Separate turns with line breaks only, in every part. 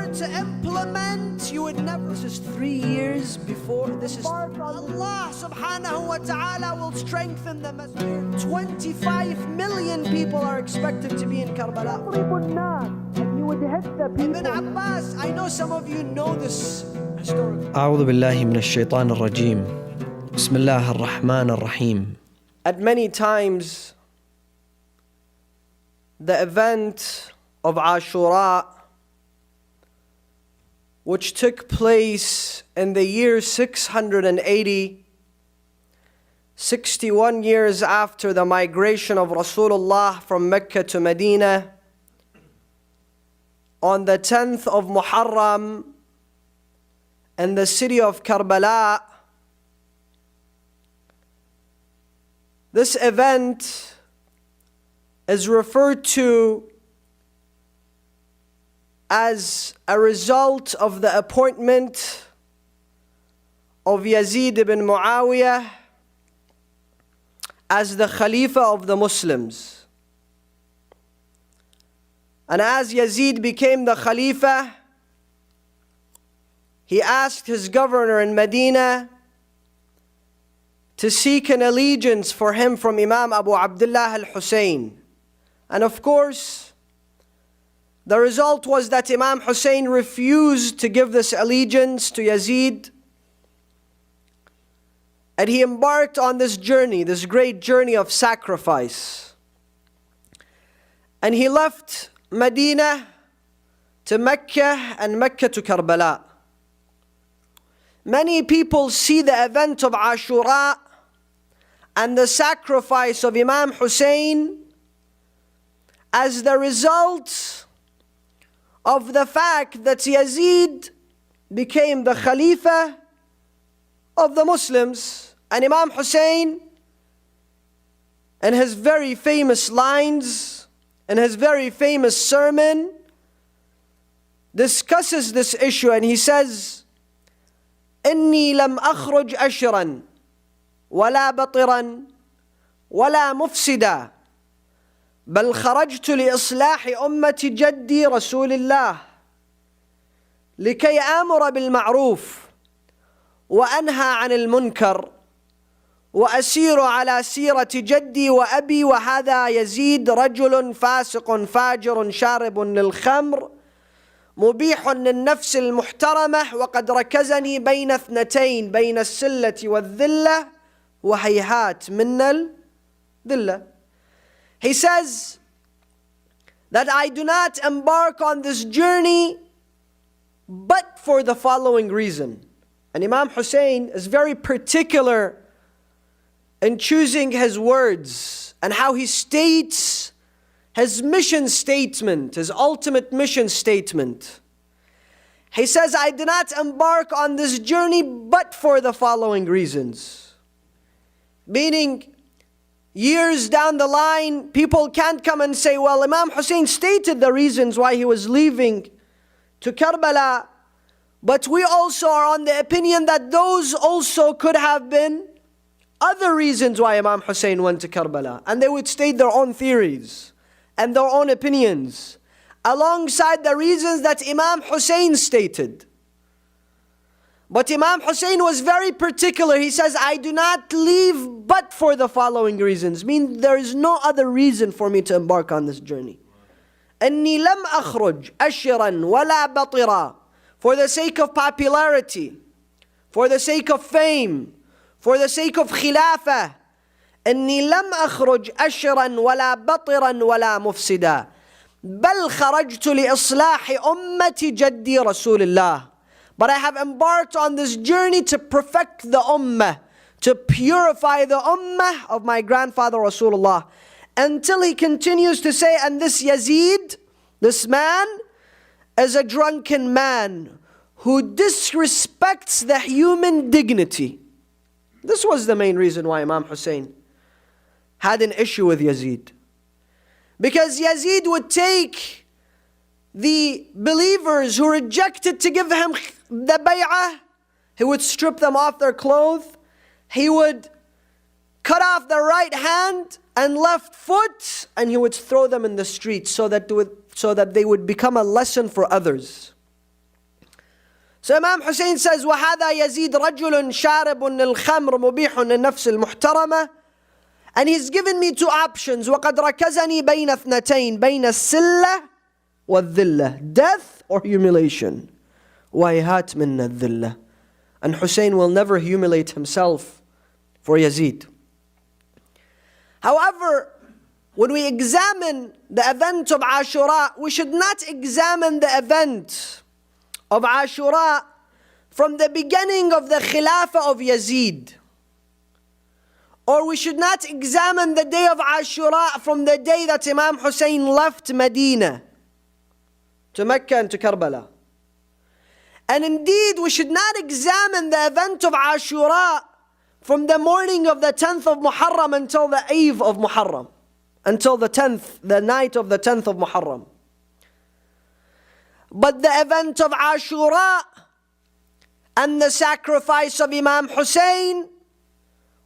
were to implement, you would never. This is 3 years before. This is Allah subhanahu wa ta'ala will strengthen the messenger. 25 million people are expected to be in Karbala. Ibn Abbas, I know some of you know this historically.
أعوذ بالله من الشيطان الرجيم. بسم الله الرحمن الرحيم. At many times, the event of Ashura, which took place in the year 680, 61 years after the migration of Rasulullah from Mecca to Medina, on the 10th of Muharram in the city of Karbala. This event is referred to as a result of the appointment of Yazid ibn Muawiyah as the Khalifa of the Muslims. And as Yazid became the Khalifa, he asked his governor in Medina to seek an allegiance for him from Imam Abu Abdullah al-Hussein. And of course, the result was that Imam Hussein refused to give this allegiance to Yazid. And he embarked on this journey, this great journey of sacrifice. And he left Medina to Mecca and Mecca to Karbala. Many people see the event of Ashura and the sacrifice of Imam Hussein as the result of the fact that Yazid became the Khalifa of the Muslims. And Imam Hussein, in his very famous lines, in his very famous sermon, discusses this issue, and he says, إني لم أخرج أشرا ولا بطرا ولا مفسدا بل خرجت لإصلاح أمة جدي رسول الله لكي آمر بالمعروف وأنهى عن المنكر وأسير على سيرة جدي وأبي وهذا يزيد رجل فاسق فاجر شارب للخمر مبيح للنفس المحترمة وقد ركزني بين اثنتين بين السلة والذلة وهيهات من الذلة. He says that I do not embark on this journey but for the following reason. And Imam Hussein is very particular in choosing his words and how he states his mission statement, his ultimate mission statement. He says, I do not embark on this journey but for the following reasons. Meaning, years down the line, people can't come and say, well, Imam Hussein stated the reasons why he was leaving to Karbala, but we also are on the opinion that those also could have been other reasons why Imam Hussein went to Karbala. And they would state their own theories and their own opinions alongside the reasons that Imam Hussein stated. But Imam Hussein was very particular. He says, I do not leave but for the following reasons. Mean there is no other reason for me to embark on this journey. أني لم أخرج أشرا ولا بطرا, for the sake of popularity, for the sake of fame, for the sake of khilafah. أني لم أخرج أشرا ولا بطرا ولا مفسدا بل خرجت لإصلاح أمة جدي رسول الله. But I have embarked on this journey to perfect the ummah, to purify the ummah of my grandfather Rasulullah. Until he continues to say, and this Yazid, this man, is a drunken man who disrespects the human dignity. This was the main reason why Imam Hussein had an issue with Yazid. Because Yazid would take the believers who rejected to give him the bay'ah, he would strip them off their clothes, he would cut off their right hand and left foot, and he would throw them in the street so that they would become a lesson for others. So Imam Hussein says, وَهَذَا يَزِيدْ رَجُلٌ شَارِبٌ لِلْخَمْرِ مُبِيحٌ لِلنَّفْسِ الْمُحْتَرَمَةِ. And he's given me two options. وَقَدْ رَكَزَنِي بَيْنَ اثْنَتَيْن بَيْنَ السِّلَّةِ وَالذِّلَّةِ. Death or humiliation. وَيْهَاتْ مِنَّ الذِّلَّةِ. And Hussein will never humiliate himself for Yazid. However, when we examine the event of Ashura, we should not examine the event of Ashura from the beginning of the Khilafah of Yazid. Or we should not examine the day of Ashura from the day that Imam Hussein left Medina to Mecca and to Karbala. And indeed, we should not examine the event of Ashura from the morning of the 10th of Muharram until the eve of Muharram. Until the 10th, the night of the 10th of Muharram. But the event of Ashura and the sacrifice of Imam Hussein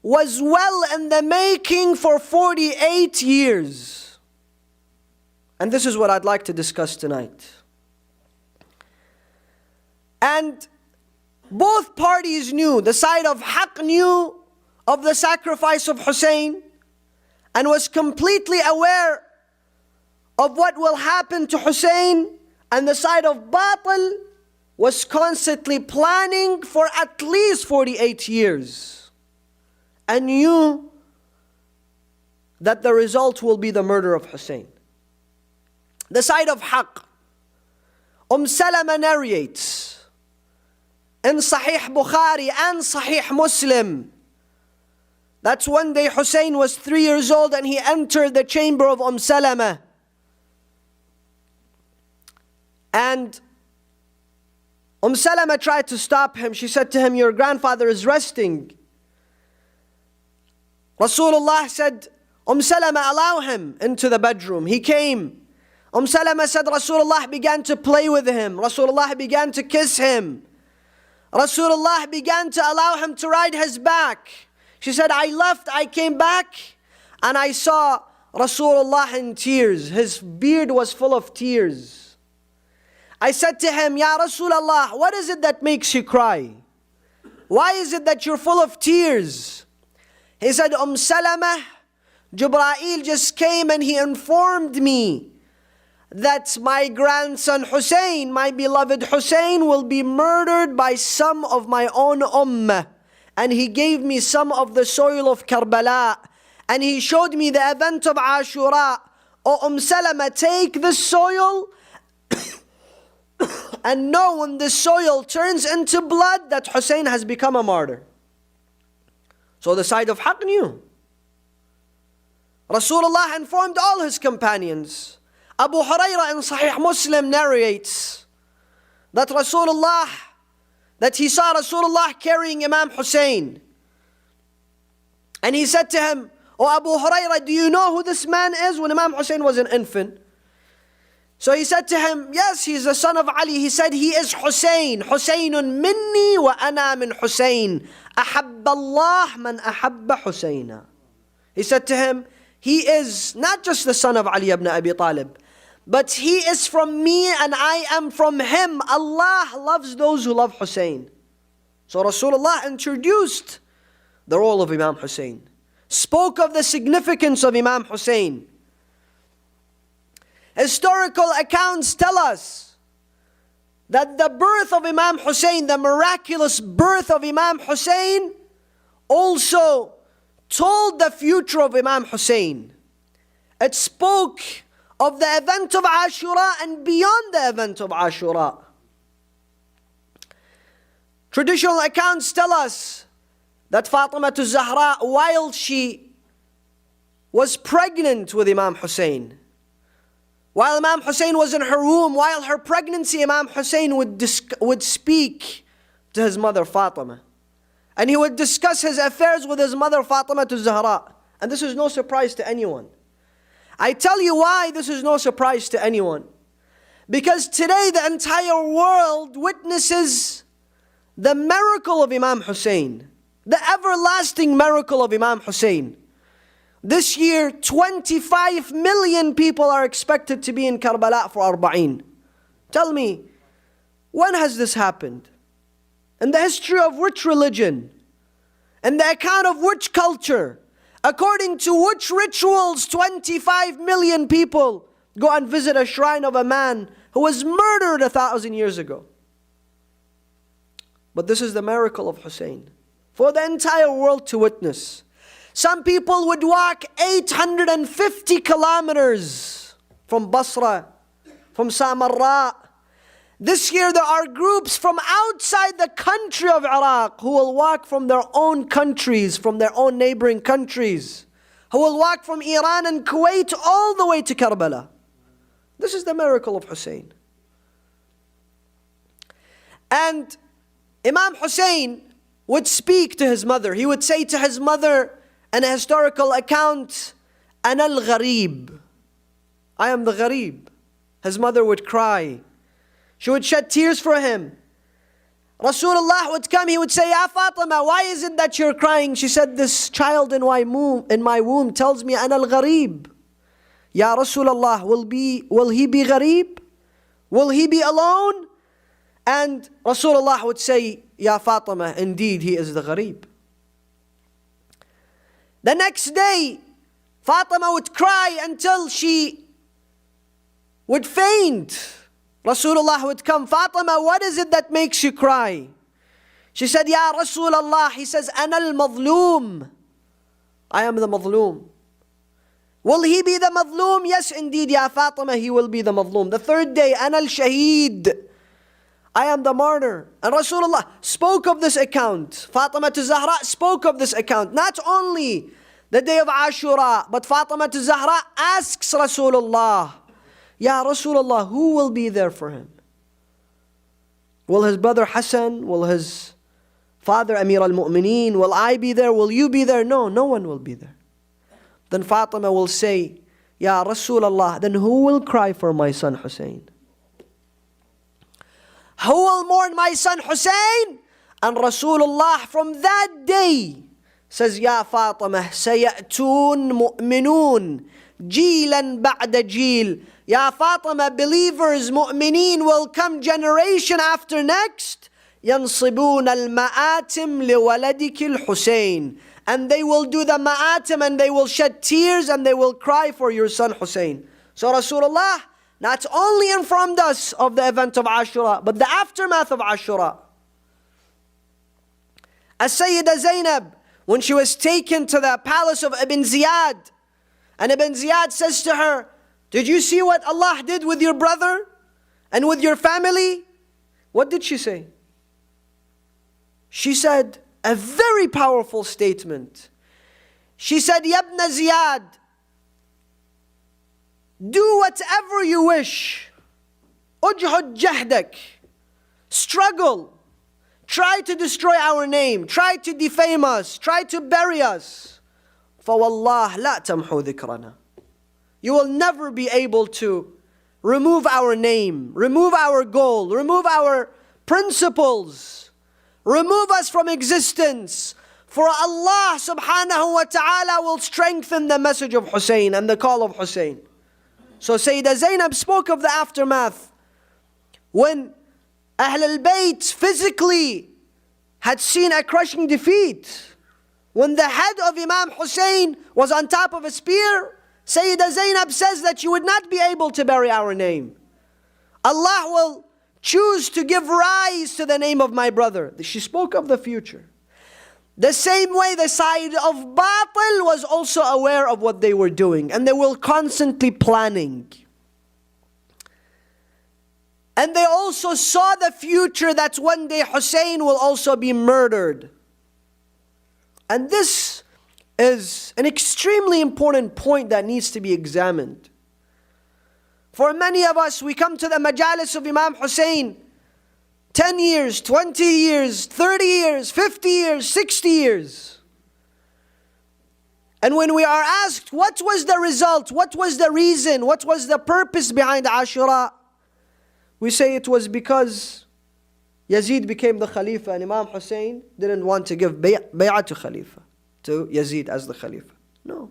was well in the making for 48 years. And this is what I'd like to discuss tonight. And both parties knew, the side of Haqq knew of the sacrifice of Hussein and was completely aware of what will happen to Hussein, and the side of Batil was constantly planning for at least 48 years and knew that the result will be the murder of Hussein. The side of Haqq, Salama narrates in Sahih Bukhari and Sahih Muslim that one day Hussein was 3 years old and he entered the chamber of Salama. And Salama tried to stop him. She said to him, "Your grandfather is resting." Rasulullah said, Salama, allow him into the bedroom. He came. Salama said, Rasulullah began to play with him. Rasulullah began to kiss him. Rasulullah began to allow him to ride his back. She said, I left, I came back, and I saw Rasulullah in tears. His beard was full of tears. I said to him, Ya Rasulullah, what is it that makes you cry? Why is it that you're full of tears? He said, Salama, Jibreel just came and he informed me that my grandson Hussein, my beloved Hussein, will be murdered by some of my own ummah. And he gave me some of the soil of Karbala. And he showed me the event of Ashura. O Salama, take this soil and know when the soil turns into blood that Hussein has become a martyr. So the side of Haqq knew. Rasulullah informed all his companions. Abu Hurairah in Sahih Muslim narrates that he saw Rasulullah carrying Imam Hussein. And he said to him, "O Abu Hurairah, do you know who this man is?" When Imam Hussein was an infant. So he said to him, "Yes, he's the son of Ali." He said, "He is Hussein. Husaynun minni wa ana min Hussein. Ahabba Allah man ahabba Husayna." He said to him, he is not just the son of Ali ibn Abi Talib, but he is from me and I am from him. Allah loves those who love Hussein. So Rasulullah introduced the role of Imam Hussein, spoke of the significance of Imam Hussein. Historical accounts tell us that the birth of Imam Hussein, the miraculous birth of Imam Hussein, also told the future of Imam Hussein. It spoke of the event of Ashura and beyond the event of Ashura. Traditional accounts tell us that Fatima Zahra, while she was pregnant with Imam Hussein, while Imam Hussein was in her womb, while her pregnancy, Imam Hussein would speak to his mother Fatima. And he would discuss his affairs with his mother Fatima Zahra. And this is no surprise to anyone. I tell you why this is no surprise to anyone. Because today the entire world witnesses the miracle of Imam Hussein, the everlasting miracle of Imam Hussein. This year, 25 million people are expected to be in Karbala for Arba'in. Tell me, when has this happened? and the history of which religion, and the account of which culture, according to which rituals 25 million people go and visit a shrine of a man who was murdered 1,000 years ago. But this is the miracle of Hussein for the entire world to witness. Some people would walk 850 kilometers from Basra, from Samarra. This year there are groups from outside the country of Iraq who will walk from their own countries, from their own neighboring countries, who will walk from Iran and Kuwait all the way to Karbala. This is the miracle of Hussein. And Imam Hussein would speak to his mother. He would say to his mother in a historical account, "Ana al-gharib." I am the gharib. His mother would cry. She would shed tears for him. Rasulullah would come, he would say, "Ya Fatima, why is it that you're crying?" She said, "This child in my womb tells me, Ana al-gharib." Ya Rasulullah, will he be gharib? Will he be alone? And Rasulullah would say, "Ya Fatima, indeed he is the gharib." The next day, Fatima would cry until she would faint. Rasulullah would come, "Fatima, what is it that makes you cry?" She said, "Ya Rasulullah," he says, "Ana al-madloom." I am the madloom. Will he be the madloom? Yes, indeed, Ya Fatima, he will be the madloom. The third day, "Ana al-shaheed." I am the martyr. And Rasulullah spoke of this account. Fatima to Zahra spoke of this account. Not only the day of Ashura, but Fatima to Zahra asks Rasulullah, "Ya Rasulullah, who will be there for him? Will his brother Hassan? Will his father Amir al-Mu'mineen? Will I be there? Will you be there?" No, no one will be there. Then Fatima will say, "Ya Rasulullah, then who will cry for my son Hussein? Who will mourn my son Hussein?" And Rasulullah from that day says, "Ya Fatima, sayatun mu'minun jilan ba'da jil." Ya Fatima, believers, mu'mineen will come generation after next. يَنصِبُونَ الْمَآتِمْ لِوَلَدِكِ الْحُسَيْنِ. And they will do the ma'atim and they will shed tears and they will cry for your son Hussein. So Rasulullah not only informed us of the event of Ashura, but the aftermath of Ashura. As Sayyida Zainab, when she was taken to the palace of Ibn Ziyad, and Ibn Ziyad says to her, "Did you see what Allah did with your brother and with your family?" What did she say? She said a very powerful statement. She said, "Yabna Ziyad, do whatever you wish. Ujhud jahdak. Struggle. Try to destroy our name. Try to defame us. Try to bury us. فَوَاللَّهِ لَا تَمْحُوا ذِكْرَنَا. You will never be able to remove our name, remove our goal, remove our principles, remove us from existence. For Allah subhanahu wa ta'ala will strengthen the message of Hussein and the call of Hussein." So Sayyida Zainab spoke of the aftermath when Ahl al-Bayt physically had seen a crushing defeat. When the head of Imam Hussein was on top of a spear, Sayyida Zainab says that you would not be able to bury our name. Allah will choose to give rise to the name of my brother. She spoke of the future. The same way the side of Batil was also aware of what they were doing, and they were constantly planning. And they also saw the future that one day Hussein will also be murdered. And this is an extremely important point that needs to be examined. For many of us, we come to the majalis of Imam Hussein 10 years, 20 years, 30 years, 50 years, 60 years. And when we are asked, what was the result? What was the reason? What was the purpose behind Ashura? We say it was because Yazid became the Khalifa and Imam Hussein didn't want to give bay'ah to Khalifa, to Yazid as the Khalifa. No.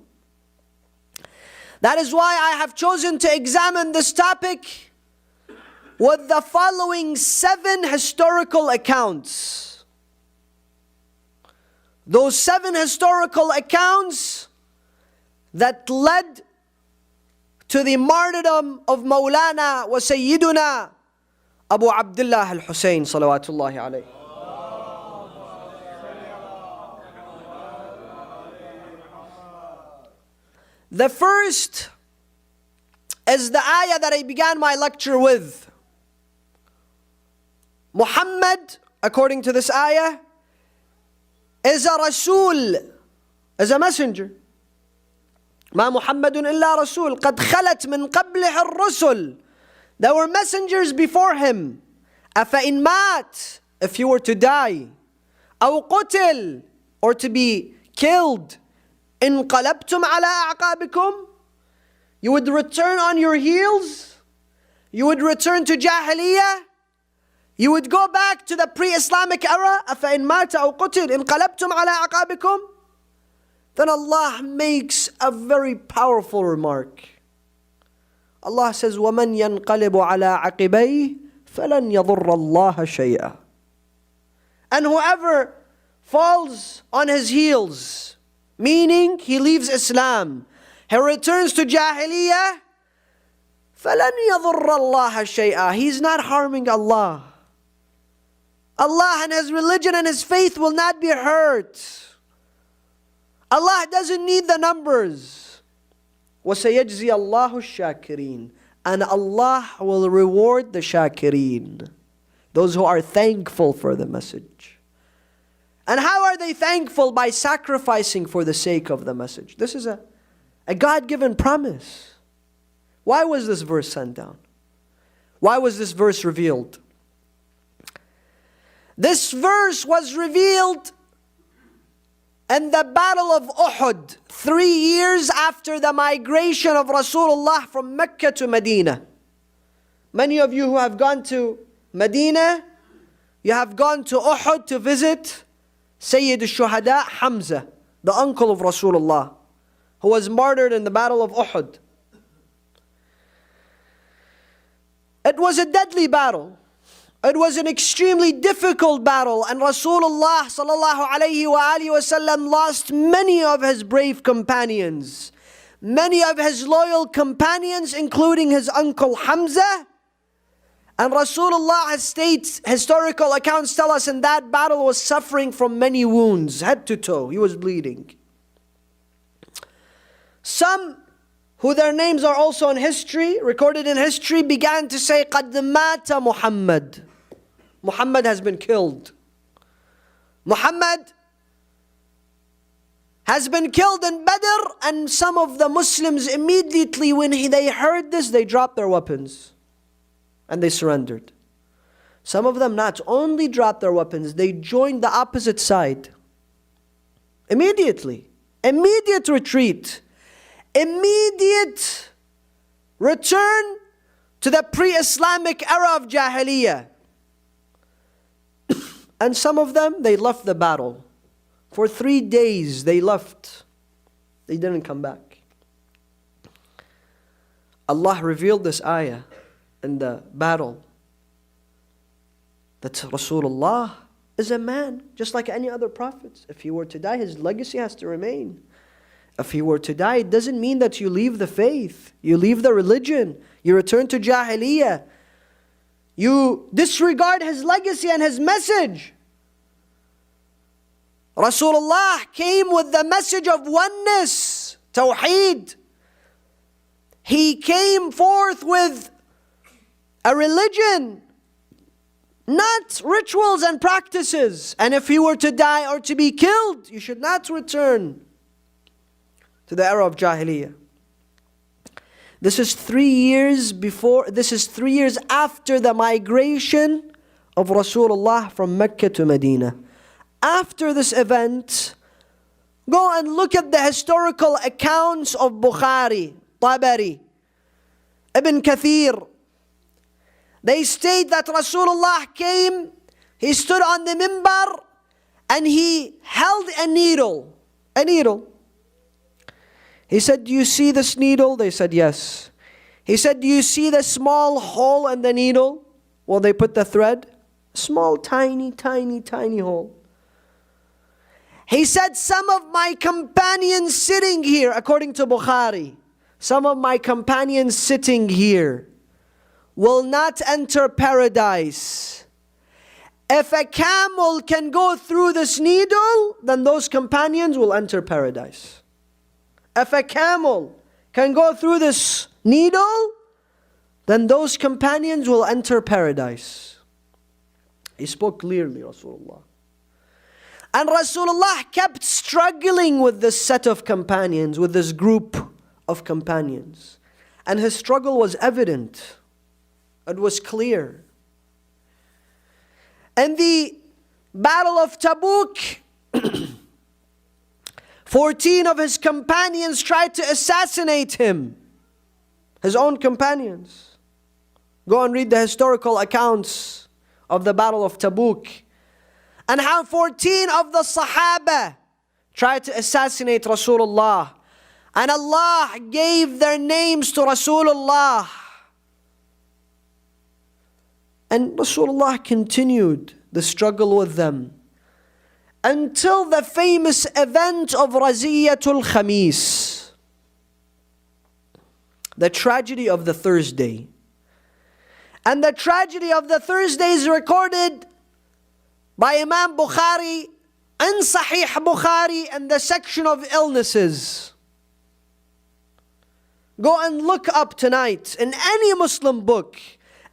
That is why I have chosen to examine this topic with the following 7 historical accounts. those 7 historical accounts that led to the martyrdom of Mawlana wa Sayyiduna Abu Abdullah al-Hussein salawatullahi alayhi. The first is the ayah that I began my lecture with. Muhammad, according to this ayah, is a Rasul, is a messenger. ما محمد إلا رسول قد خلت من قبله الرسل. There were messengers before him. أفإن مات, if he were to die, أو قتل, or to be killed, انقلبتم على أعقابكم, you would return on your heels, you would return to Jahiliyyah, you would go back to the pre-Islamic era. أفإن مات أو قتل انقلبتم على أعقابكم. Then Allah makes a very powerful remark. Allah says, وَمَنْ يَنْقَلِبُ عَلَىٰ عَقِبَيْهِ فَلَنْ يَضُرَّ اللَّهَ شَيْئًا. And whoever falls on his heels, meaning he leaves Islam, he returns to Jahiliyyah, فَلَنْ يَضُرَّ اللَّهَ شَيْئًا. He's not harming Allah. Allah and His religion and His faith will not be hurt. Allah doesn't need the numbers. وَسَيَجْزِيَ اللَّهُ الشَّاكِرِينَ. And Allah will reward the shakirin, those who are thankful for the message. And how are they thankful? By sacrificing for the sake of the message. This is a God-given promise. Why was this verse sent down? Why was this verse revealed? This verse was revealed in the Battle of Uhud, 3 years after the migration of Rasulullah from Mecca to Medina. Many of you who have gone to Medina, you have gone to Uhud to visit Sayyid al-Shuhada Hamza, the uncle of Rasulullah, who was martyred in the Battle of Uhud. It was a deadly battle. It was an extremely difficult battle, and Rasulullah sallallahu alayhi wa alihi wasallam lost many of his brave companions, many of his loyal companions, including his uncle Hamza. And Rasulullah has states, historical accounts tell us, in that battle was suffering from many wounds, head to toe. He was bleeding. Some who their names are also in history, recorded in history, began to say, قَدْ مَاتَ مُحَمَّد. Muhammad has been killed. Muhammad has been killed in Badr. And some of the Muslims immediately when they heard this, they dropped their weapons and they surrendered. Some of them not only dropped their weapons, they joined the opposite side. Immediately. Immediate retreat. Immediate return to the pre-Islamic era of Jahiliyyah. And some of them, they left the battle. For 3 days they left. They didn't come back. Allah revealed this ayah in the battle, that Rasulullah is a man just like any other prophets. If he were to die, his legacy has to remain. If he were to die, it doesn't mean that you leave the faith, you leave the religion, you return to Jahiliyyah, you disregard his legacy and his message. Rasulullah came with the message of oneness, Tawheed. He came forth with a religion, not rituals and practices. And if he were to die or to be killed, you should not return to the era of Jahiliyyah. This is 3 years before, this is 3 years after the migration of Rasulullah from Mecca to Medina. After this event, go and look at the historical accounts of Bukhari, Tabari, Ibn Kathir. They state that Rasulullah came, he stood on the minbar, and he held a needle. A needle. He said, "Do you see this needle?" They said, "Yes." He said, "Do you see the small hole in the needle? Well, they put the thread. Small, tiny, tiny, tiny hole. He said, some of my companions sitting here, according to Bukhari, some of my companions sitting here will not enter paradise. If a camel can go through this needle, then those companions will enter paradise. If a camel can go through this needle, then those companions will enter paradise. He spoke clearly, Rasulullah. And Rasulullah kept struggling with this set of companions, with this group of companions. And his struggle was evident. It was clear. In the Battle of Tabuk, 14 of his companions tried to assassinate him. His own companions. Go and read the historical accounts of the Battle of Tabuk. And how 14 of the Sahaba tried to assassinate Rasulullah. And Allah gave their names to Rasulullah. And Rasulullah continued the struggle with them until the famous event of Raziyatul Khamis, the tragedy of the Thursday. And the tragedy of the Thursday is recorded by Imam Bukhari in Sahih Bukhari and the section of illnesses. Go and look up tonight in any Muslim book,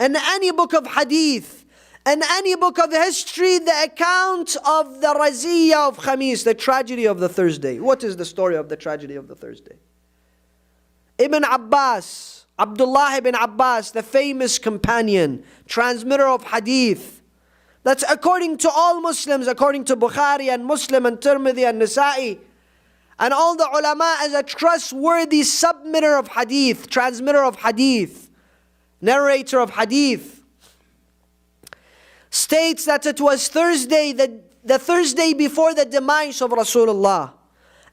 in any book of hadith, in any book of history, the account of the Raziyah of Khamis, the tragedy of the Thursday. What is the story of the tragedy of the Thursday? Ibn Abbas, Abdullah ibn Abbas, the famous companion, transmitter of hadith. That's according to all Muslims, according to Bukhari and Muslim and Tirmidhi and Nasa'i. And all the ulama as a trustworthy submitter of hadith, transmitter of hadith, narrator of hadith, states that it was Thursday, the Thursday before the demise of Rasulullah.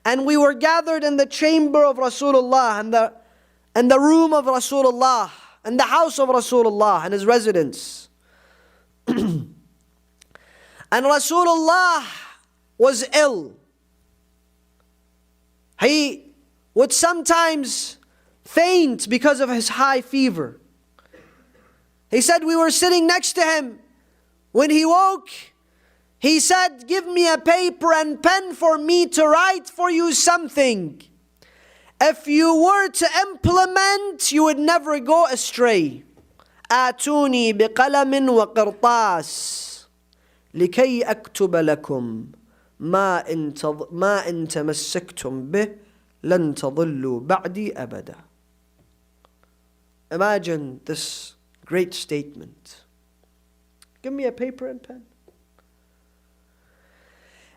And we were gathered in the chamber of Rasulullah, and the room of Rasulullah, and the house of Rasulullah, and his residence. And Rasulullah was ill. He would sometimes faint because of his high fever. He said we were sitting next to him. When he woke, he said, "Give me a paper and pen for me to write for you something. If you were to implement, you would never go astray. آتوني بقلم وقرطاس لكي أكتب لكم ما إن تمسكتم به لن تضلوا بعدي أبدا." Imagine this great statement. Give me a paper and pen.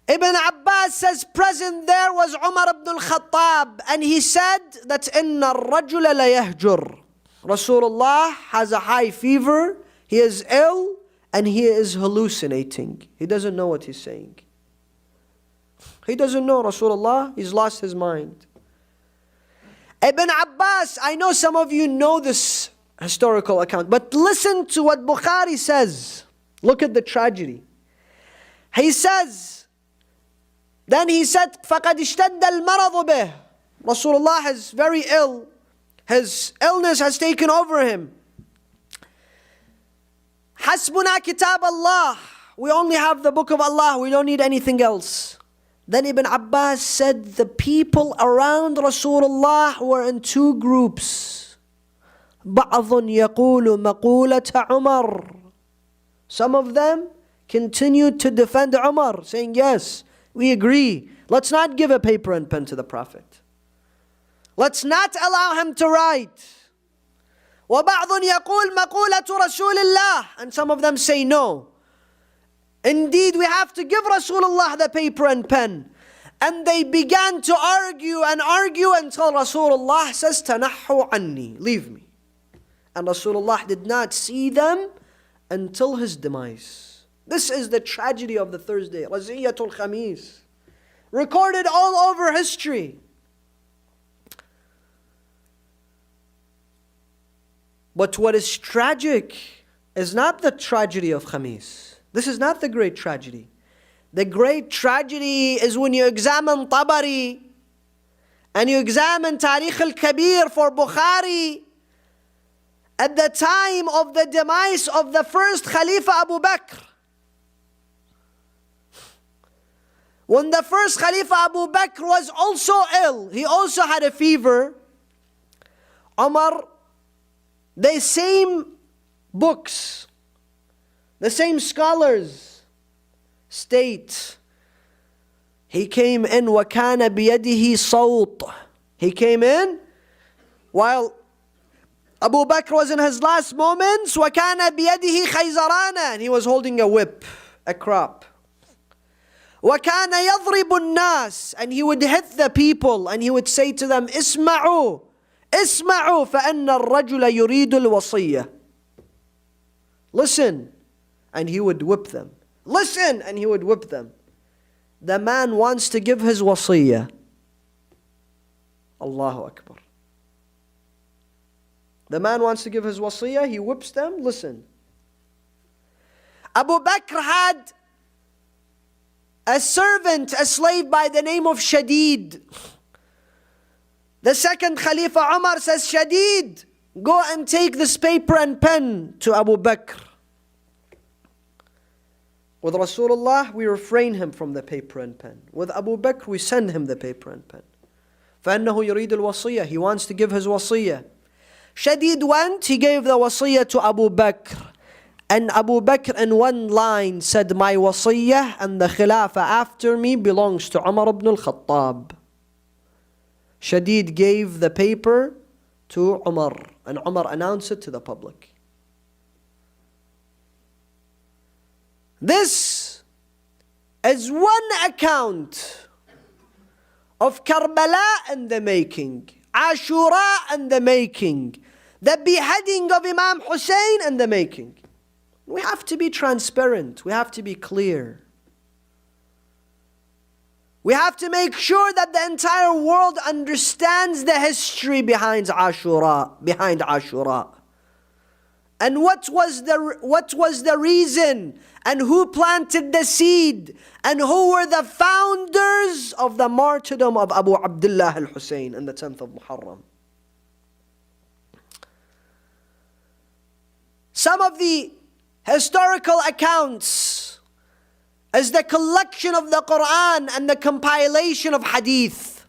Ibn Abbas says present there was Umar ibn al-Khattab, and he said that إِنَّ الرَّجُلَ لَيَهْجُرُ. Rasulullah has a high fever, he is ill, and he is hallucinating. He doesn't know what he's saying. He doesn't know Rasulullah, he's lost his mind. Ibn Abbas, I know some of you know this historical account, but listen to what Bukhari says. Look at the tragedy. He says, then he said, فَقَدْ اشْتَدَّ الْمَرَضُ بِهِ. Rasulullah is very ill. His illness has taken over him. حَسْبُنَا كِتَابَ Allah. We only have the book of Allah. We don't need anything else. Then Ibn Abbas said the people around Rasulullah were in two groups. بَعْضٌ يَقُولُ مَقُولَةَ عُمَرٍ. Some of them continued to defend Umar, saying, yes, we agree. Let's not give a paper and pen to the Prophet. Let's not allow him to write. وَبَعْضٌ يَقُولُ مَقُولَةُ رَسُولِ اللَّهِ. And some of them say, no. Indeed, we have to give Rasulullah the paper and pen. And they began to argue until Rasulullah says, تَنَحُّوا عَنِّي. Leave me. And Rasulullah did not see them until his demise. This is the tragedy of the Thursday, Raziyatul Khamis, recorded all over history. But what is tragic is not the tragedy of Khamis. This is not the great tragedy. The great tragedy is when you examine Tabari and you examine Tarikh al-Kabir for Bukhari. At the time of the demise of the first Khalifa Abu Bakr, when the first Khalifa Abu Bakr was also ill, he also had a fever, Umar, the same books, the same scholars state, he came in, وَكَانَ بِيَدِهِ صَوْتٌ. He came in while Abu Bakr was in his last moments, وَكَانَ بِيَدِهِ خَيْزَرَانًا, and he was holding a whip, a crop. وَكَانَ يَضْرِبُ النَّاسِ, and he would hit the people, and he would say to them, اسمعوا اسمعوا فَأَنَّ الرَّجُلَ يُرِيدُ الْوَصِيَّةِ. Listen, and he would whip them. Listen, and he would whip them. The man wants to give his wasiyah. Allahu Akbar. The man wants to give his wasiyah, he whips them, listen. Abu Bakr had a servant, a slave by the name of Shadid. The second Khalifa Umar says, Shadid, go and take this paper and pen to Abu Bakr. With Rasulullah, we refrain him from the paper and pen. With Abu Bakr, we send him the paper and pen. فَأَنَّهُ يُرِيدُ الْوَصِيَّةِ. He wants to give his wasiyah. Shadid went, he gave the wasiyah to Abu Bakr. And Abu Bakr in one line said, my wasiyah and the khilafah after me belongs to Umar ibn al-Khattab. Shadid gave the paper to Umar, and Umar announced it to the public. This is one account of Karbala in the making, Ashura in the making, the beheading of Imam Hussein in the making. We have to be transparent, we have to be clear. We have to make sure that the entire world understands the history behind Ashura. And what was the reason, and who planted the seed, and who were the founders of the martyrdom of Abu Abdullah al-Hussein on the 10th of Muharram. Some of the historical accounts is the collection of the Quran and the compilation of hadith.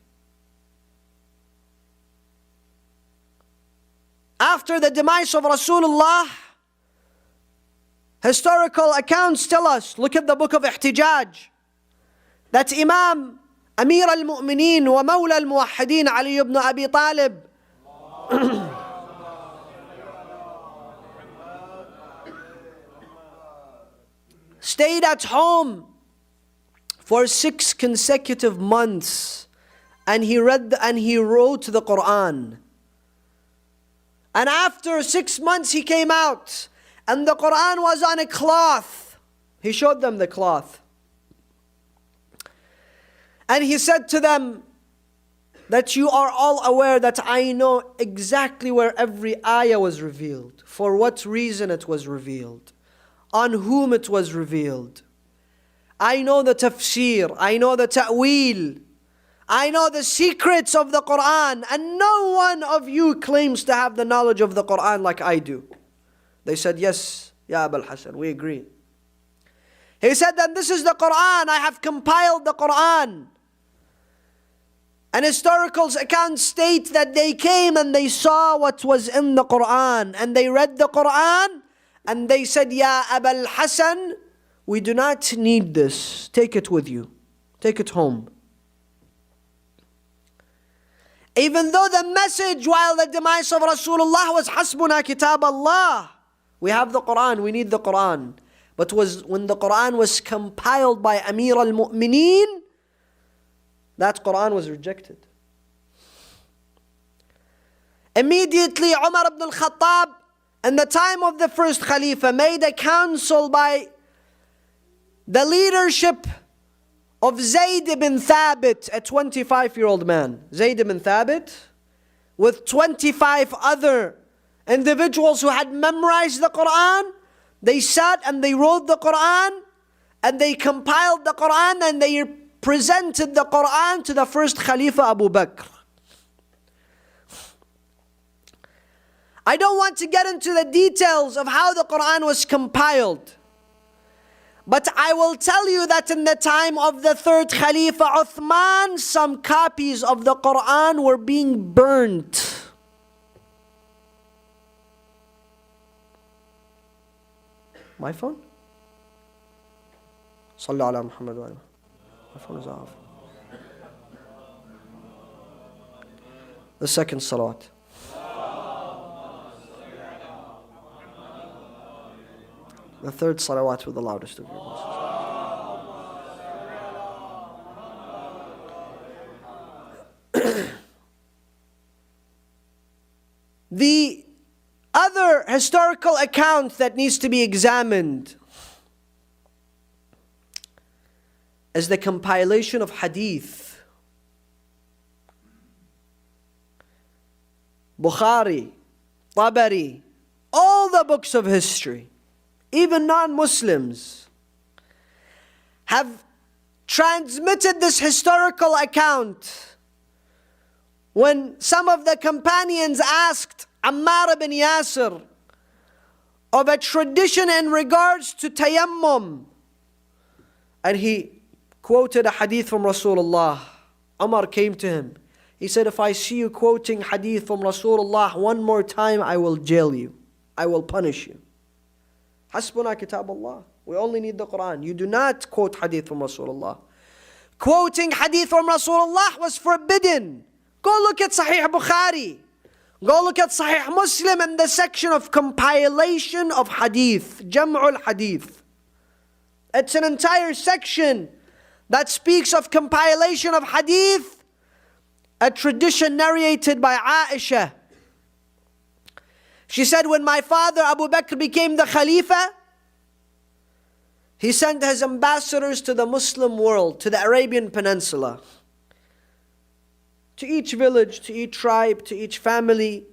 After the demise of Rasulullah, historical accounts tell us, look at the book of Ihtijaj, that Imam Amir al-Mu'mineen wa Mawla al-Muwahhideen Ali ibn Abi Talib stayed at home for 6 consecutive months, and he read and he wrote the Quran. And after 6 months he came out, and the Quran was on a cloth. He showed them the cloth. And he said to them that you are all aware that I know exactly where every ayah was revealed, for what reason it was revealed, on whom it was revealed. I know the tafsir, I know the ta'wil, I know the secrets of the Quran, and no one of you claims to have the knowledge of the Quran like I do. They said, yes, Ya Abul Hasan, we agree. He said that this is the Quran, I have compiled the Quran. And historical accounts state that they came and they saw what was in the Quran, and they read the Quran, and they said, Ya Abul Hasan, we do not need this. Take it with you. Take it home. Even though the message while the demise of Rasulullah was Hasbuna Kitab Allah. We have the Quran, we need the Quran. But when the Quran was compiled by Amir al-Mu'mineen, that Quran was rejected. Immediately Umar ibn al-Khattab, in the time of the first Khalifa, made a council by the leadership of Zayd ibn Thabit, a 25-year-old man. Zayd ibn Thabit, with 25 other individuals who had memorized the Quran. They sat and they wrote the Quran, and they compiled the Quran and they presented the Quran to the first Khalifa Abu Bakr. I don't want to get into the details of how the Quran was compiled, but I will tell you that in the time of the third Khalifa Uthman, some copies of the Quran were being burnt. My phone? Sallu ala Muhammad wa ala. My phone is off. The second salawat. The third salawat with the loudest of your voices. The other historical account that needs to be examined is the compilation of hadith. Bukhari, Tabari, all the books of history, even non-Muslims, have transmitted this historical account. When some of the companions asked Ammar ibn Yasir of a tradition in regards to tayammum, and he quoted a hadith from Rasulullah, Umar came to him. He said, if I see you quoting hadith from Rasulullah one more time, I will jail you. I will punish you. Hasbuna kitab Allah. We only need the Quran. You do not quote hadith from Rasulullah. Quoting hadith from Rasulullah was forbidden. Go look at Sahih Bukhari. Go look at Sahih Muslim in the section of compilation of hadith. Jam'ul hadith. It's an entire section that speaks of compilation of hadith. A tradition narrated by Aisha. She said, when my father Abu Bakr became the Khalifa, he sent his ambassadors to the Muslim world, to the Arabian Peninsula. To each village, to each tribe, to each family,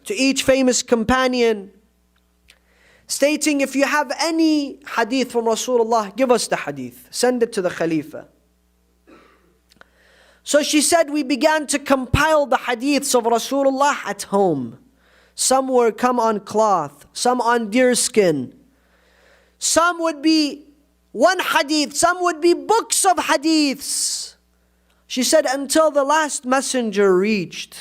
to each famous companion, stating, if you have any hadith from Rasulullah, give us the hadith. Send it to the Khalifa. So she said, we began to compile the hadiths of Rasulullah at home. Some were come on cloth, some on deerskin. Some would be one hadith, some would be books of hadiths. She said, until the last messenger reached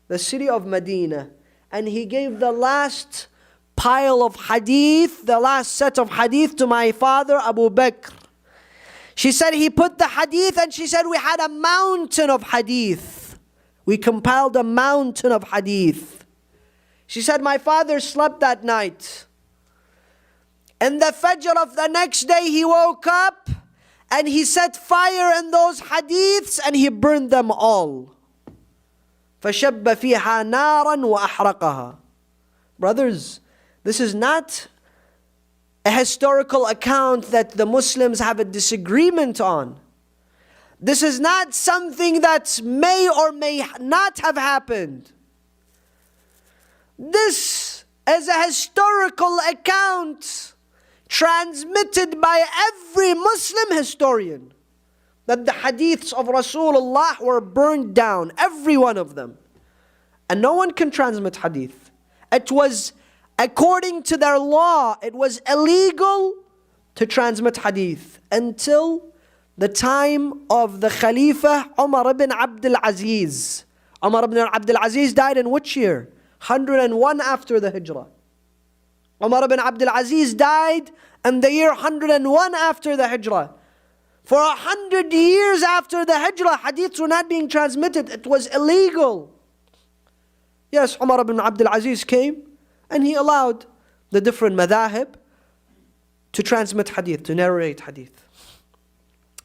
the city of Medina, and he gave the last pile of hadith, the last set of hadith to my father Abu Bakr. She said he put the hadith, and she said we had a mountain of hadith. We compiled a mountain of hadith. She said my father slept that night. In the Fajr of the next day he woke up and he set fire in those hadiths and he burned them all. فَشَبَّ فِيهَا نَارًا وَأَحْرَقَهَا. Brothers, this is not a historical account that the Muslims have a disagreement on. This is not something that may or may not have happened. This is a historical account transmitted by every Muslim historian, that the hadiths of Rasulullah were burned down, every one of them. And no one can transmit hadith. It was, according to their law, it was illegal to transmit hadith until the time of the Khalifa Umar ibn Abdul Aziz. Umar ibn Abdul Aziz died in which year? 101 after the Hijrah. Umar ibn Abdul Aziz died in the year 101 after the Hijrah. For 100 years after the Hijrah, hadiths were not being transmitted. It was illegal. Yes, Umar ibn Abdul Aziz came and he allowed the different madhahib to transmit hadith, to narrate hadith.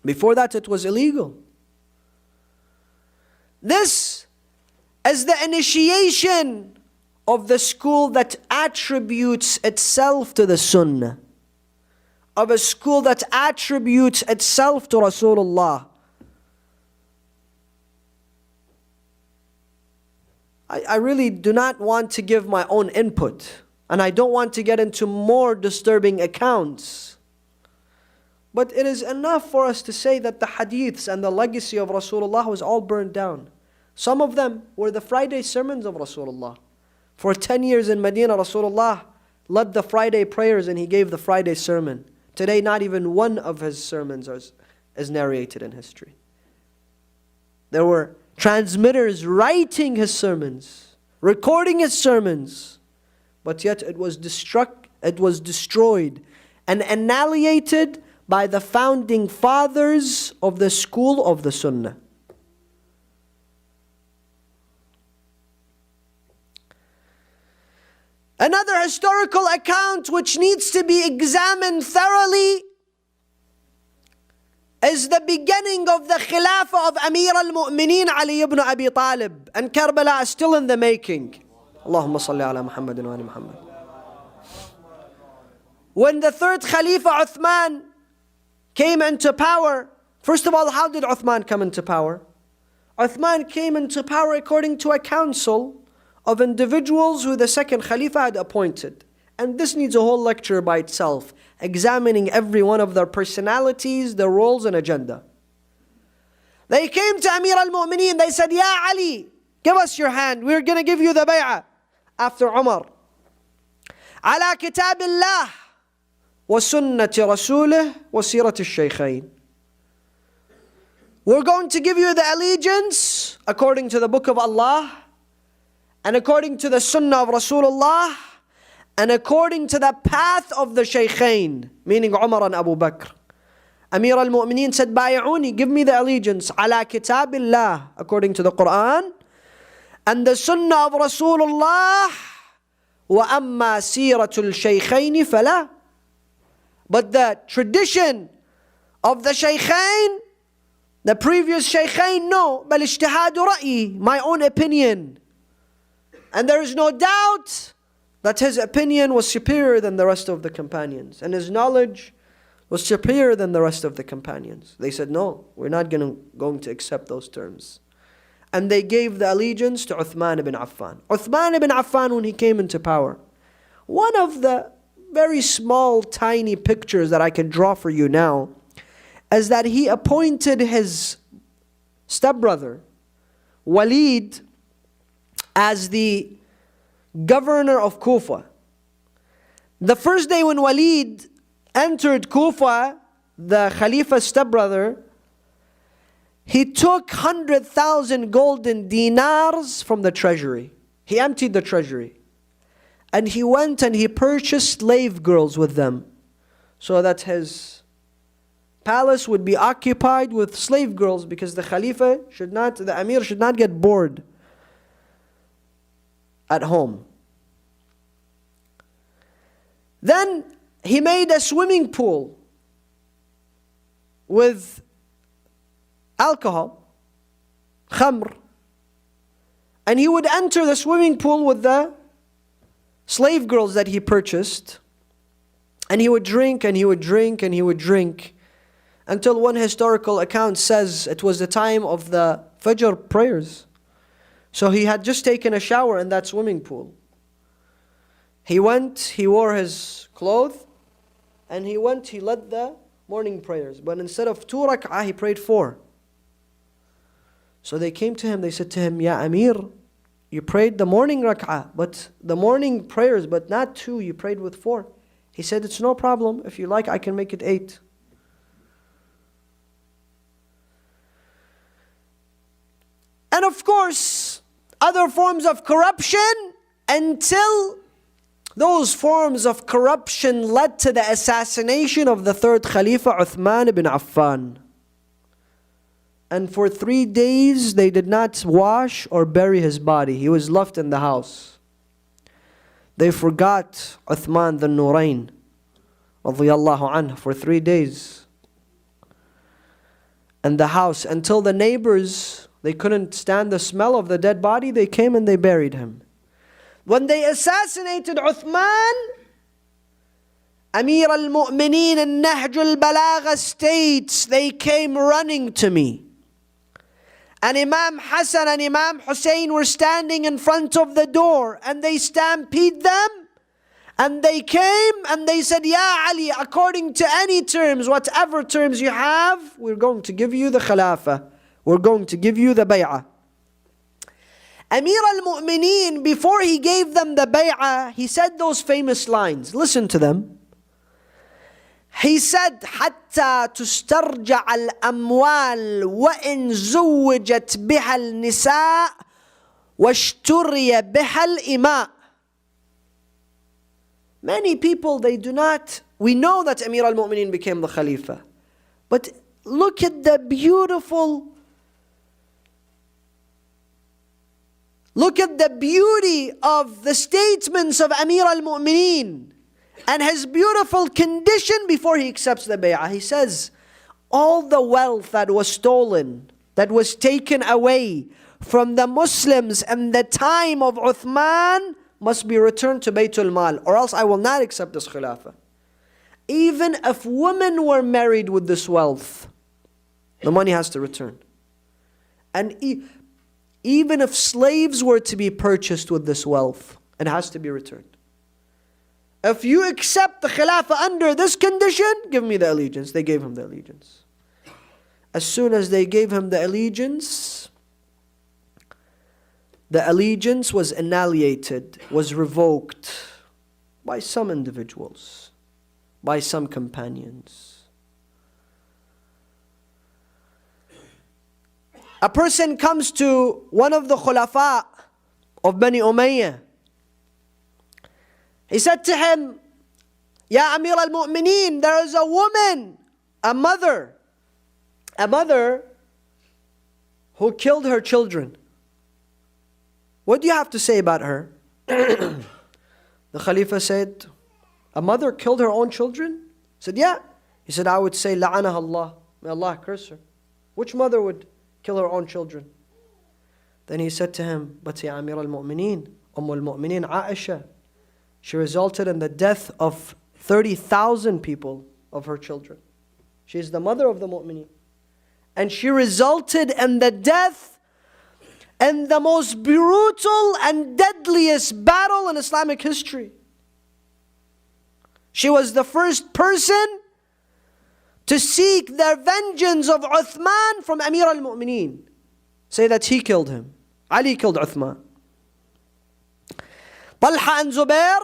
Before that, it was illegal. This is the initiation of the school that attributes itself to the Sunnah, of a school that attributes itself to Rasulullah. I really do not want to give my own input, and I don't want to get into more disturbing accounts. But it is enough for us to say that the hadiths and the legacy of Rasulullah was all burned down. Some of them were the Friday sermons of Rasulullah. For 10 years in Medina, Rasulullah led the Friday prayers and he gave the Friday sermon. Today, not even one of his sermons is narrated in history. There were transmitters writing his sermons, recording his sermons, but yet it was destroyed and annihilated by the founding fathers of the school of the Sunnah. Another historical account which needs to be examined thoroughly is the beginning of the Khilafah of Amir al-Mu'mineen Ali ibn Abi Talib. And Karbala is still in the making. Allahumma salli ala Muhammadin wa ali Muhammad. When the third Khalifa Uthman came into power, first of all, how did Uthman come into power? Uthman came into power according to a council of individuals who the second Khalifa had appointed. And this needs a whole lecture by itself, examining every one of their personalities, their roles and agenda. They came to Amir al-Mu'mineen, they said, Ya Ali, give us your hand, we're going to give you the bay'ah after Umar. Ala kitabillah wa sunnati rasulih wa sirati al-shaykhayn. We're going to give you the allegiance according to the book of Allah, and according to the sunnah of Rasulullah, and according to the path of the Shaykhain, meaning Umar and Abu Bakr. Amir al-Mu'mineen said, Ba'i'uni, give me the allegiance, ala kitabillah, according to the Quran, and the sunnah of Rasulullah, wa amma siratul Shaykhaini fala. But the tradition of the Shaykhain, the previous Shaykhain, no, bal ijtihadu ra'yi, my own opinion. And there is no doubt that his opinion was superior than the rest of the companions. And his knowledge was superior than the rest of the companions. They said, no, we're not going to accept those terms. And they gave the allegiance to Uthman ibn Affan. Uthman ibn Affan, when he came into power, one of the very small, tiny pictures that I can draw for you now is that he appointed his stepbrother, Walid, as the governor of Kufa. The first day when Walid entered Kufa, the Khalifa's stepbrother, he took 100,000 golden dinars from the treasury. He emptied the treasury. And he went and he purchased slave girls with them, so that his palace would be occupied with slave girls, because the Khalifa the Amir should not get bored at home. Then he made a swimming pool with alcohol, khamr, and he would enter the swimming pool with the slave girls that he purchased, and he would drink and he would drink and he would drink, until one historical account says it was the time of the Fajr prayers. So he had just taken a shower in that swimming pool. He went, he wore his clothes, and he led the morning prayers. But instead of 2 rak'ah, he prayed 4. So they came to him, they said to him, Ya Amir, you prayed the morning rak'ah, but the morning prayers, but not 2, you prayed with 4. He said, it's no problem, if you like I can make it 8. And of course, other forms of corruption, until those forms of corruption led to the assassination of the third Khalifa, Uthman ibn Affan. And for 3 days, they did not wash or bury his body. He was left in the house. They forgot Uthman the Nurayn, radiyallahu anhu, for 3 days. And the house, until the neighbors, they couldn't stand the smell of the dead body, they came and they buried him. When they assassinated Uthman, Amir al-Mu'mineen in Nahj al-Balagha states, they came running to me. And Imam Hassan and Imam Hussein were standing in front of the door, and they stampede them, And they came and they said, Ya Ali, according to any terms, whatever terms you have, we're going to give you the Khilafah. We're going to give you the bay'ah. Amir al-Mu'mineen, before he gave them the bay'ah, he said those famous lines. Listen to them. He said, حتى تسترجع الأموال وإن زوجت بها النساء واشتري بها الإماء. Many people, they do not, we know that Amir al-Mu'mineen became the Khalifa. But look at the beauty of the statements of Amir al-Mu'mineen and his beautiful condition before he accepts the bay'ah. He says, all the wealth that was stolen, that was taken away from the Muslims in the time of Uthman must be returned to Baytul Mal, or else I will not accept this Khilafah. Even if women were married with this wealth, the money has to return. And even if slaves were to be purchased with this wealth, it has to be returned. If you accept the Khilafah under this condition, give me the allegiance. They gave him the allegiance. As soon as they gave him the allegiance was annihilated, was revoked by some individuals, by some companions. A person comes to one of the Khulafa of Bani Umayyah. He said to him, Ya Amir al-Mu'mineen, there is a woman, a mother who killed her children. What do you have to say about her? The Khalifa said, a mother killed her own children? He said, yeah. He said, I would say, La'anaha Allah. May Allah curse her. Which mother would kill her own children? Then he said to him, but Ya Amir al-Mu'mineen, al-Mu'mineen Aisha, she resulted in the death of 30,000 people of her children. She is the mother of the Mu'mineen. And she resulted in the death and the most brutal and deadliest battle in Islamic history. She was the first person to seek the vengeance of Uthman from Amir al-Mu'mineen. Say that he killed him. Ali killed Uthman. Talha and Zubair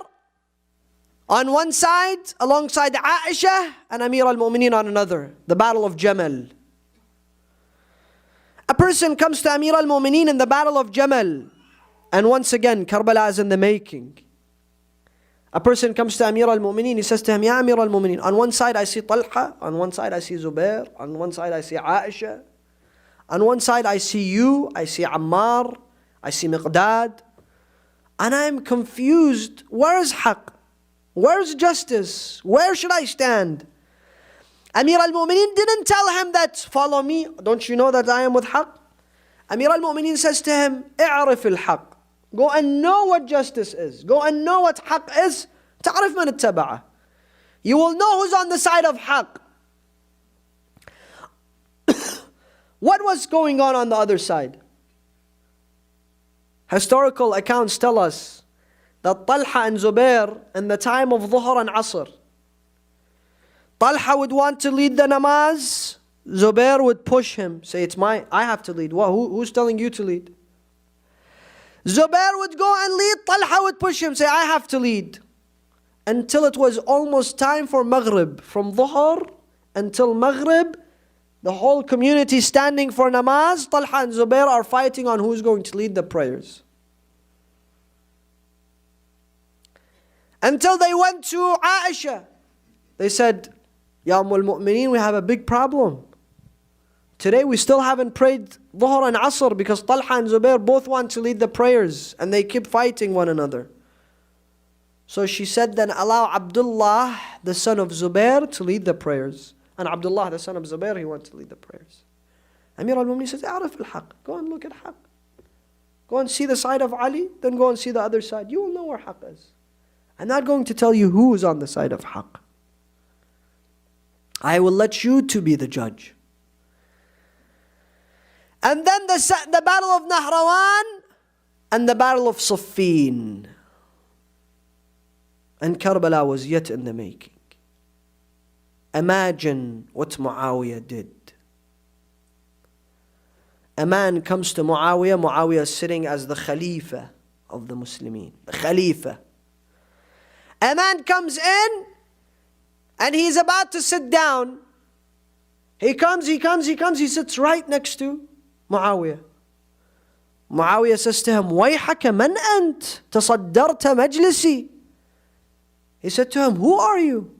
on one side, alongside Aisha and Amir al-Mu'mineen on another. The battle of Jamal. A person comes to Amir al-Mu'mineen in the battle of Jamal. And once again, Karbala is in the making. A person comes to Amir al-Mu'mineen, he says to him, Ya Amir al-Mu'mineen, on one side I see Talha, on one side I see Zubair, on one side I see Aisha, on one side I see you, I see Ammar, I see Miqdad, and I am confused. Where is haqq? Where is justice? Where should I stand? Amir al-Mu'mineen didn't tell him that, follow me, don't you know that I am with haqq? Amir al-Mu'mineen says to him, i'rif al-haqq. Go and know what justice is. Go and know what haqq is. تعرف من اتبعه. You will know who's on the side of haqq. What was going on the other side? Historical accounts tell us that Talha and Zubair in the time of Dhuhr and Asr, Talha would want to lead the namaz, Zubair would push him, say, I have to lead. Who's telling you to lead? Zubair would go and lead, Talha would push him, say, I have to lead. Until it was almost time for Maghrib. From Dhuhr until Maghrib, the whole community standing for namaz, Talha and Zubair are fighting on who's going to lead the prayers. Until they went to Aisha. They said, Ya al-Mu'mineen, we have a big problem. Today we still haven't prayed Dhuhr and Asr because Talha and Zubair both want to lead the prayers and they keep fighting one another. So she said, then allow Abdullah, the son of Zubair, to lead the prayers. And Abdullah, the son of Zubair, he wants to lead the prayers. Amir al-Mu'mineen says, A'rif al-haqq. Go and look at haqq. Go and see the side of Ali, then go and see the other side. You will know where haqq is. I'm not going to tell you who is on the side of haqq. I will let you to be the judge. And then the battle of Nahrawan and the battle of Siffin. And Karbala was yet in the making. Imagine what Muawiyah did. A man comes to Muawiyah. Muawiyah is sitting as the Khalifa of the Muslimin. The Khalifa. A man comes in and he's about to sit down. He comes, he sits right next to Muawiyah. Muawiyah says to him, وَيْحَكَ مَنْ أَنْتَ تَصَدَّرْتَ مَجْلِسِي. He said to him, who are you?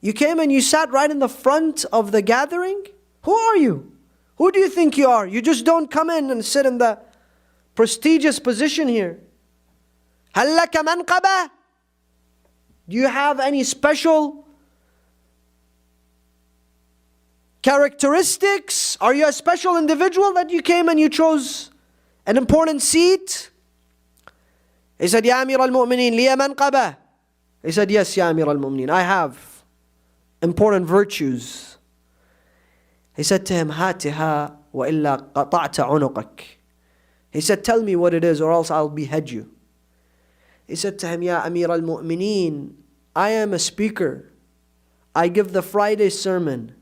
You came and you sat right in the front of the gathering? Who are you? Who do you think you are? You just don't come in and sit in the prestigious position here. هَلْ لَكَ مَنْقَبَةٌ. Do you have any special characteristics? Are you a special individual that you came and you chose an important seat? He said, Ya Amir al-Mu'mineen, liya manqaba. He said, yes, Ya Amir al-Mu'mineen, I have important virtues. He said to him, هاتها وإلا قطعت عنقك. He said, tell me what it is or else I'll behead you. He said to him, Ya Amir al-Mu'mineen, I am a speaker. I give the Friday sermon.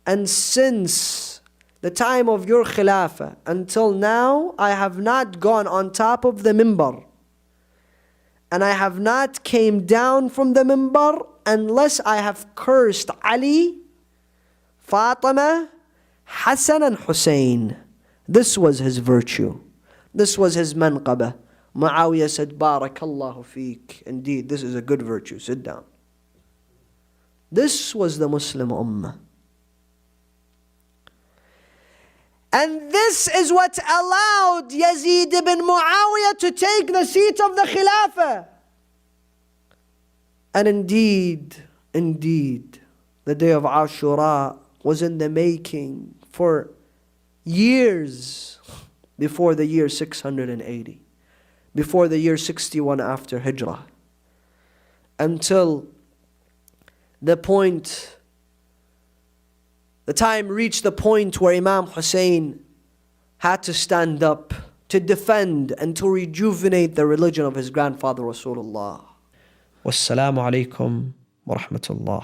And since the time of your Khilafah until now, I have not gone on top of the mimbar. And I have not came down from the mimbar unless I have cursed Ali, Fatima, Hassan and Hussein. This was his virtue. This was his manqabah. Muawiyah said, Barakallahu feek. Indeed, this is a good virtue. Sit down. This was the Muslim Ummah. And this is what allowed Yazid ibn Muawiyah to take the seat of the Khilafah. And indeed, the day of Ashura was in the making for years before the year 680, before the year 61 after Hijrah, until the time reached the point where Imam Hussein had to stand up to defend and to rejuvenate the religion of his grandfather Rasulullah. Wassalamu alaikum wa rahmatullah.